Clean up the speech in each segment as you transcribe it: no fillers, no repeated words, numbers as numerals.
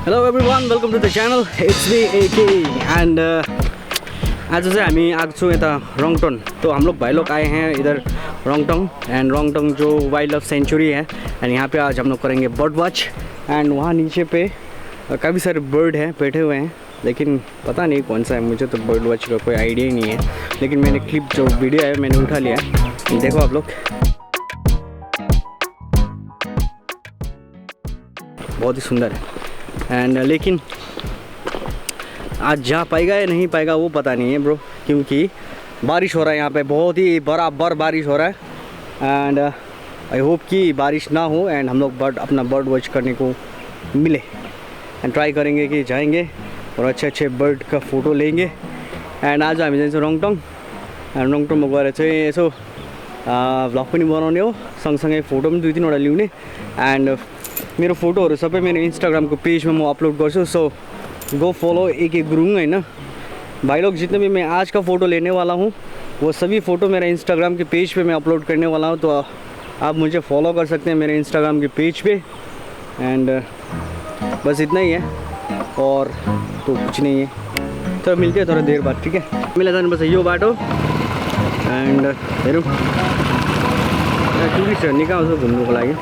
Hello everyone, welcome to the channel. It's me AK and आज से हामी आगे छू यता रोंगटोंग। तो हम लोग भाई लोग आए हैं इधर रोंगटोंग एंड रोंगटोंग जो वाइल्ड लाइफ सेंचुरी है एंड यहाँ पे आज हम लोग करेंगे बर्ड वॉच। एंड वहाँ नीचे पे काफ़ी सारे बर्ड हैं बैठे हुए हैं, लेकिन पता नहीं कौन सा है, मुझे तो बर्ड वॉच का कोई आइडिया ही नहीं है। लेकिन मैंने क्लिप जो वीडियो है मैंने उठा लिया है, देखो आप लोग, बहुत ही सुंदर है। एंड लेकिन आज जा पाएगा या नहीं पाएगा वो पता नहीं है ब्रो, क्योंकि बारिश हो रहा है यहाँ पे, बहुत ही बराबर बारिश हो रहा है। एंड आई होप कि बारिश ना हो एंड हम लोग अपना बर्ड वॉच करने को मिले एंड ट्राई करेंगे कि जाएंगे और अच्छे अच्छे बर्ड का फ़ोटो लेंगे। एंड आज हामी जान्छौँ रोंगटोंग एंड रोंगटोंगमा गएर चाहिँ यसो भ्लग पनि बनाउने हो, सँगसँगै फोटो पनि 2-3 वटा ल्याउने। एंड मेरो फोटोहरू सबै मेरो इंस्टाग्राम को पेज में मैं अपलोड गर्छु, so go follow AK Gurung है ना भाई लोग। जितने भी मैं आज का फ़ोटो लेने वाला हूँ वो सभी फ़ोटो मेरा इंस्टाग्राम के पेज पे मैं अपलोड करने वाला हूँ, तो आप मुझे फॉलो कर सकते हैं मेरे इंस्टाग्राम के पेज पे। एंड बस इतना ही है और तो कुछ नहीं है। तो मिलते हैं थोड़ा देर बाद, ठीक है? मिला जानुपर्छ यो बाटो। एंड हेरौँ टुरिस्टहरू निकै आउँछ घुम्नुको लागि।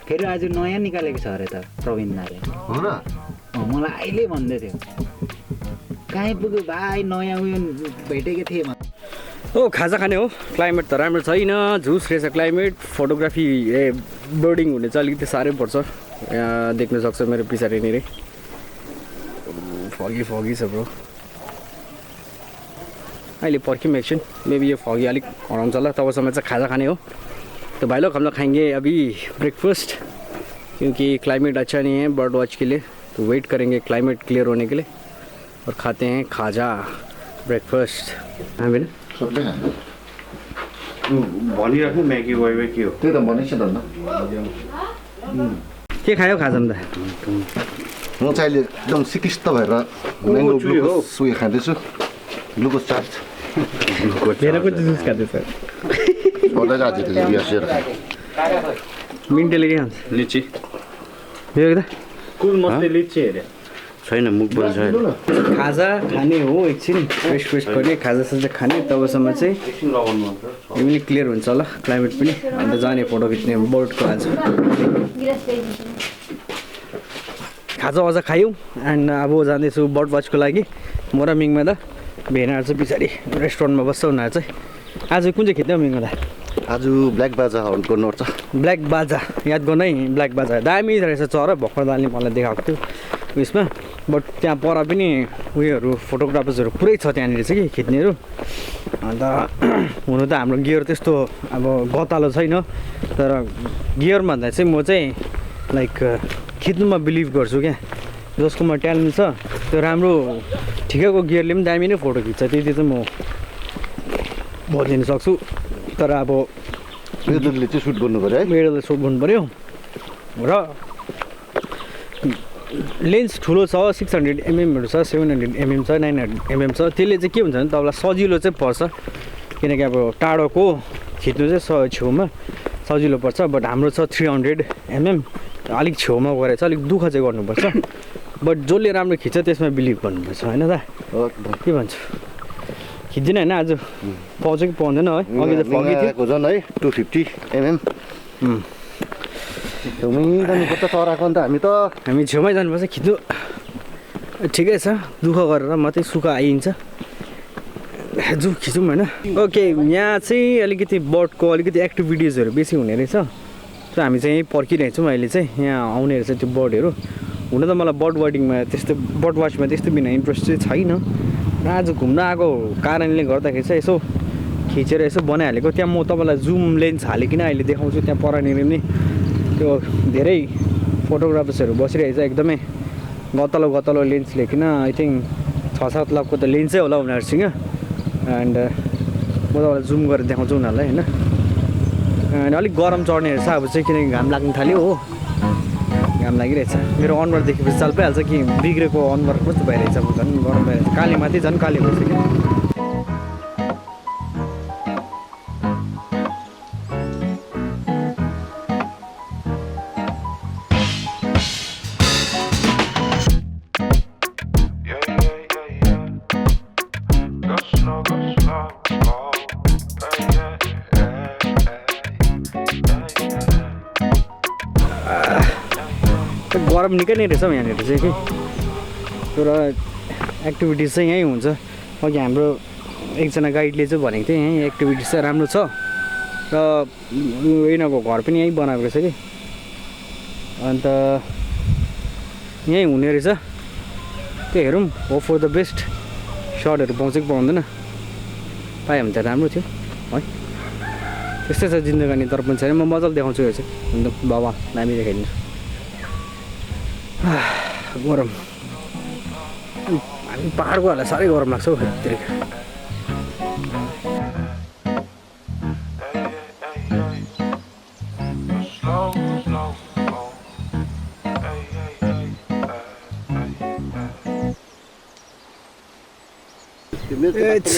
फेरि आज नयाँ निकालेको छ अरे त प्रवीण दाले, हो र? मलाई अहिले भन्दै थियो कहीँ पुग्यो भाइ, नयाँ उयो भेटेको थिएँ म। ओ खाजा खाने हो, क्लाइमेट त राम्रो छैन, झुस रहेछ क्लाइमेट। फोटोग्राफी बर्डिङ हुने चाहिँ अलिकति साह्रै पर्छ। यहाँ देख्न सक्छ मेरो पछाडि नै फगी छ ब्रो। अहिले पर्ख्यौँ एकछिन, मेबी यो फगी अलिक हराउँछ होला, तबसम्म चाहिँ खाजा खाने हो। तो भाई लोग हम लोग खाएंगे अभी ब्रेकफास्ट, क्योंकि क्लाइमेट अच्छा नहीं है बर्ड वॉच के लिए, तो वेट करेंगे क्लाइमेट क्लियर होने के लिए और खाते हैं खाजा ब्रेकफास्ट। हाँ बेटा सबले खान्छ। भनिराख्नु म्यागी वाइवाई के हो त्यही त भनेको छ त। के खायो खाजामा त? म चाहिँ अहिले एकदम सिकिस्त भएर म्याङ्गो ग्लुकोज उयो खाँदैछु, ग्लुकोज चार्ज। मेरा कुछ जुस खाँदैछ गर्दै आज त बिहासेर मिन्टेले के खान्छ? लिची यो त कुल मस्ते लिची हेरे छैन, मुख पनि छैन। खाजा खाने हो, एकछिन फ्रेस गर्ने, खाजासाजा खाने, तबसम्म चाहिँ यो पनि क्लियर हुन्छ होला क्लाइमेट पनि। अन्त जाने फोटो खिच्ने बर्डको आज खाजा अझ खायौँ। एन्ड अब जाँदैछु बर्ड वॉचको लागि। म र मिङमा त भेनाहरू चाहिँ पछाडि रेस्टुरेन्टमा बस्छ उनीहरू चाहिँ। आज कुन चाहिँ खिच्ने हो मिङमा त? आज ब्ल्याक बाजा हन्ट गर्नुपर्छ। ब्ल्याक बाजा याद गर्नु है, ब्ल्याक बाजा दामी रहेछ चरा। भर्खर दालले मलाई देखाएको थियो उयसमा, बट त्यहाँ पर पनि उयोहरू फोटोग्राफर्सहरू पुरै छ त्यहाँनिर चाहिँ कि खिच्नेहरू। अन्त हुनु त हाम्रो गियर त्यस्तो अब गतालो छैन, तर गियर भन्दा चाहिँ म चाहिँ लाइक खिच्नुमा बिलिभ गर्छु क्या। जसकोमा ट्यालेन्ट छ त्यो राम्रो ठिकैको गियरले पनि दामी नै फोटो खिच्छ, त्यति चाहिँ म भनिदिन सक्छु। तर अब मिडलले चाहिँ सुट गर्नु पऱ्यो है, मिडलले सुट गर्नु पऱ्यो र लेन्स ठुलो छ, 600 mm छ, 700 mm छ, 900 mm छ। त्यसले चाहिँ के हुन्छ भने तपाईँलाई सजिलो चाहिँ पर्छ, किनकि अब टाढोको खिच्नु चाहिँ छेउमा सजिलो पर्छ। बट हाम्रो छ 300 mm, अलिक छेउमा गएर चाहिँ अलिक दुःख चाहिँ गर्नुपर्छ। बट जसले राम्रो खिच्छ त्यसमा बिलिभ गर्नुपर्छ, होइन त? के भन्छु, खिच्दैन होइन आज पाउँछ कि पाउँदैन है? अघि त फगी थियो झन् है 250 mm। छेउमै जानुपर्छ चराको। अन्त हामी छेउमै जानुपर्छ खिच्नु। ठिकै छ, दुःख गरेर मात्रै सुख आइन्छ, जु खिचौँ होइन। ओके, यहाँ चाहिँ अलिकति बर्डको अलिकति एक्टिभिटिजहरू बेसी हुने रहेछ, सो हामी चाहिँ यहीँ पर्खिरहेछौँ अहिले चाहिँ। यहाँ आउने रहेछ त्यो बर्डहरू। हुन त मलाई बर्ड वाचमा त्यस्तो बिना इन्ट्रेस्ट चाहिँ छैन, र आज घुम्न आएको कारणले गर्दाखेरि चाहिँ यसो खिचेर यसो बनाइहालेको। त्यहाँ म तपाईँलाई जुम लेन्स हालिकन अहिले देखाउँछु। त्यहाँ परनिर पनि त्यो धेरै फोटोग्राफर्सहरू बसिरहेछ, एकदमै गतलो लेन्स लिएकिन। आई थिङ्क 6-7 लाखको त लेन्सै होला उनीहरूसँग। एन्ड म तपाईँलाई जुम गरेर देखाउँछु उनीहरूलाई होइन। अनि अलिक गरम चढ्ने रहेछ अब चाहिँ, किनकि घाम लाग्न थाल्यो हो, घाम लागिरहेछ। मेरो अनुहार देखेपछि चाल पाइहाल्छ कि बिग्रेको अनुहार कस्तो भइरहेछ, झन् गरम भइरहेछ, कालीमाथि झन् काली भइसक्यो। गरम निकै नै रहेछ हौ यहाँनिर चाहिँ कि, तर एक्टिभिटिज चाहिँ यहीँ हुन्छ। अघि हाम्रो एकजना गाइडले चाहिँ भनेको थियो यहीँ एक्टिभिटिज चाहिँ राम्रो छ र यिनीहरूको घर पनि यहीँ बनाएको रहेछ कि, अन्त यहीँ हुने रहेछ। त्यो हेरौँ, हो फर द बेस्ट, सर्टहरू पाउँछ कि पाउँदैन, पायो भने त राम्रो थियो है। त्यस्तै छ जिन्दगानी, तर पनि छैन। म मजाले देखाउँछु यो चाहिँ, अन्त बाबा दामी देखाइदिन्छु। गरम, हामी पाहाडकोहरूलाई साह्रै गरम लाग्छ हौ फेरि।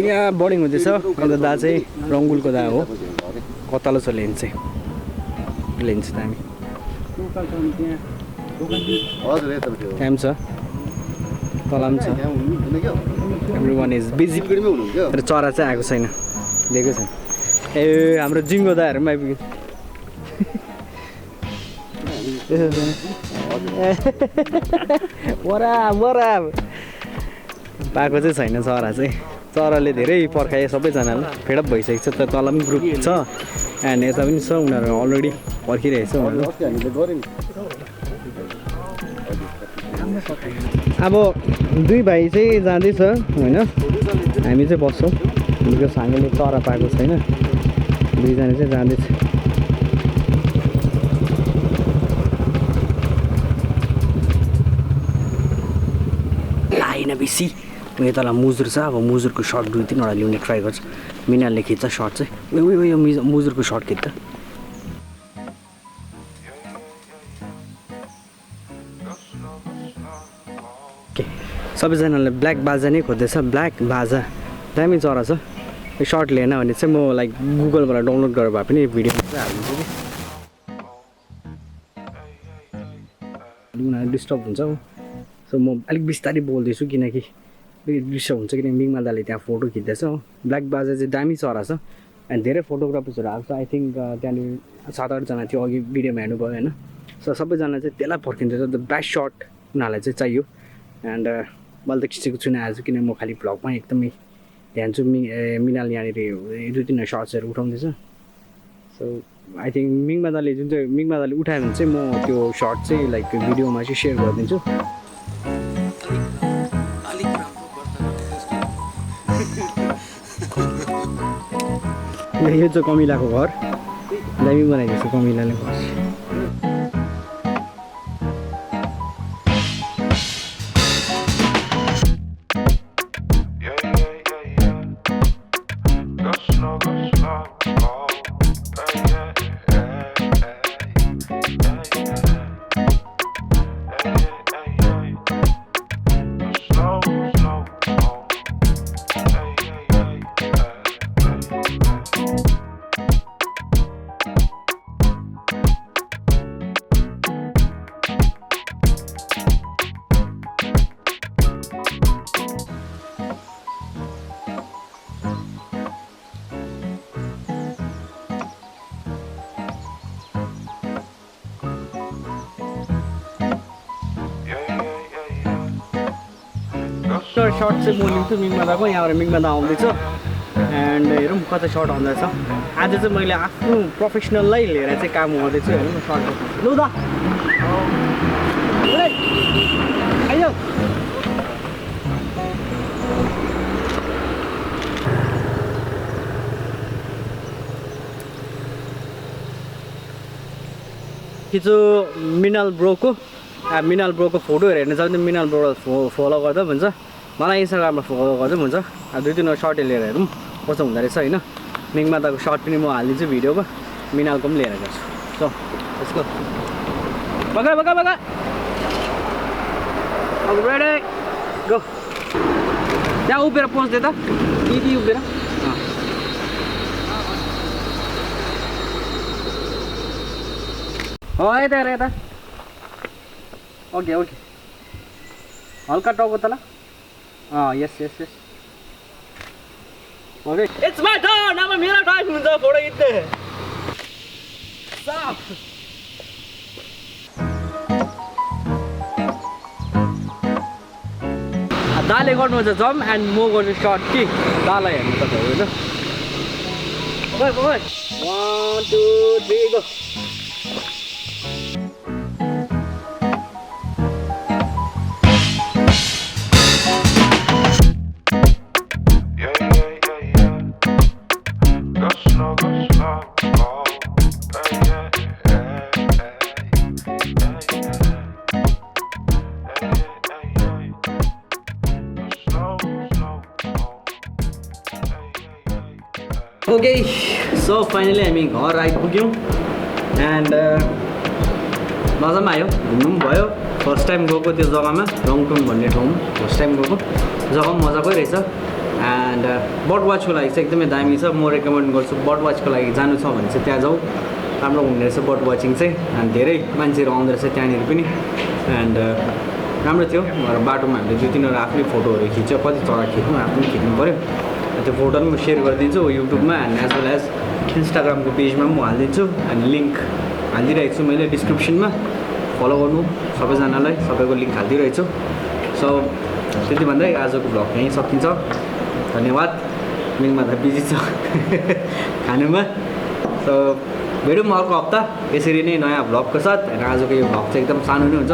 यहाँ बोर्डिङ हुँदैछ। अन्त दा चाहिँ रङ्गुलको दा हो, कतालो छ लेन चाहिँ, लेन चाहिँ दामी। काम छ, तलाम छ, एभ्रिवान इज बिजी। तर चरा चाहिँ आएको छैन, दिएको छैन। ए हाम्रो जिङ्गो दाहरू पनि आइपुग्यो। बराबर पाएको चाहिँ छैन चरा चाहिँ, चराले धेरै पर्खाए सबैजनाले, फेडअप भइसकेको छ। त तल पनि ग्रुप छ एन्ड यता पनि छ, उनीहरू अलरेडी पर्खिरहेछ उनीहरू। अब दुई भाइ चाहिँ जाँदैछ होइन, हामी चाहिँ बस्छौँ। बिकज हामीले चरा पाएको छैन, दुईजना चाहिँ जाँदैछ। लाइन बेसी उयो तल मुजुर छ, अब मुजुरको सर्ट 2-3वटा ल्याउने ट्राई गर्छ। मिनालले खिच्छ सर्ट चाहिँ, उयो मुजुरको सर्ट खिच्छ। सबैजनाले ब्ल्याक बाजा नै खोज्दैछ, ब्ल्याक बाजा दामी चरा छ। सर्ट लिएन भने चाहिँ म लाइक गुगलबाट डाउनलोड गरेर भए पनि भिडियो चाहिँ हालिदिन्छु कि, उनीहरू डिस्टर्ब हुन्छ हो। सो म अलिक बिस्तारै बोल्दैछु किनकि डिस्टर्ब हुन्छ, किनकि मिङमा दाले त्यहाँ फोटो खिच्दैछ हो। ब्ल्याक बाजा चाहिँ दामी चरा छ एन्ड धेरै फोटोग्राफर्सहरू आएको छ। आई थिङ्क त्यहाँनिर 7-8जना थियो अघि भिडियोमा हेर्नुभयो होइन। सो सबैजना चाहिँ त्यसलाई पर्खिँदैछ, द बेस्ट सर्ट उनीहरूलाई चाहिँ चाहियो। एन्ड मैले त खिचेको छुइनँ आज, किन म खालि भ्लगमा एकदमै ध्यान छु। मिनाल यहाँनिर 2-3 सर्ट्सहरू उठाउँदैछ। सो आई थिङ्क मिङमा दाले उठायो भने चाहिँ म त्यो सर्ट चाहिँ लाइक भिडियोमा चाहिँ सेयर गरिदिन्छु। यो चाहिँ कमिलाको घर, दामी बनाइदिएको छ कमिलाले घर। सर्ट चाहिँ म लिन्छु मिङमादाको, यहाँबाट मिङमादा आउँदैछ एन्ड हेरौँ कता सर्ट आउँदैछ। आज चाहिँ मैले आफ्नो प्रोफेसनललाई लिएर चाहिँ काम गर्दैछु। हेरौँ सर्ट लु दा आइज। खिचो मिनाल ब्रोको फोटोहरू हेर्न छ भने मिनाल ब्रो फलो गर्दा भन्छ, मलाई इन्स्टाग्राममा फलो गर्दा पनि हुन्छ। 2-3 सर्ट लिएर हेरौँ कस्तो हुँदो रहेछ होइन। मिङमादाको सर्ट पनि म हालिदिन्छु भिडियोमा मिनालको पनि लिएर गर्छु सो यसको बगा बगा बगा अब रेडी गो त्यहाँ उभिएर पोज दे त दिदी उभिएर हो यता हेर यता ओके ओके हल्का टाउको तल यस यस यस ओके इट्स माई टर्न अब मेरो टाइम हुन्छ फोटो खिच्ने साफ दाले गर्नुहुन्छ जम एन्ड म गर्छु सर्ट कि दालाई हेर्नु तपाईँ होइन 1 2 3 गो ओके सो फाइनली हामी घर आइपुग्यौँ एन्ड मजा पनि आयो घुम्नु पनि भयो फर्स्ट टाइम गएको त्यो जग्गामा रङटङ भन्ने ठाउँमा फर्स्ट टाइम गएको जग्गा पनि मजाकै रहेछ एन्ड बर्ड वाचको लागि चाहिँ एकदमै दामी छ म रेकमेन्ड गर्छु बर्ड वाचको लागि जानु छ भने चाहिँ त्यहाँ जाऊ राम्रो हुने रहेछ बर्ड वाचिङ चाहिँ एन्ड धेरै मान्छेहरू आउँदो रहेछ त्यहाँनिर पनि एन्ड राम्रो थियो बाटोमा हामीले 2-3 आफ्नै फोटोहरू खिच्यो कति चरा खिच्नु आफ्नो खिच्नु पऱ्यो त्यो फोटो पनि म सेयर गरिदिन्छु युट्युबमा एन्ड एज वेल एज इन्स्टाग्रामको पेजमा पनि म हालिदिन्छु अनि लिङ्क हालिदिइरहेको छु मैले डिस्क्रिप्सनमा फलो गर्नु सबैजनालाई सबैको लिङ्क हालिदिइरहेको छु सो त्यति भन्दै आजको भ्लग यहीँ सकिन्छ धन्यवाद मिङमा त बिजी छ खानुमा सो भेटौँ अर्को हप्ता यसरी नै नयाँ भ्लगको साथ अनि आजको यो भ्लग चाहिँ एकदम सानो नै हुन्छ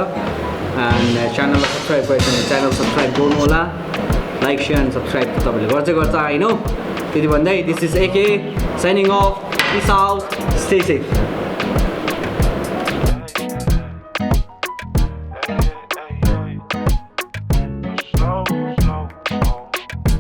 एन्ड च्यानललाई सब्सक्राइब गरेको भने च्यानल सब्सक्राइब गर्नु होला लाइक शेयर एन्ड सब्सक्राइब त तपाईँले गर्छ आई नो त्यति भन्दै this is AK signing off peace out stay safe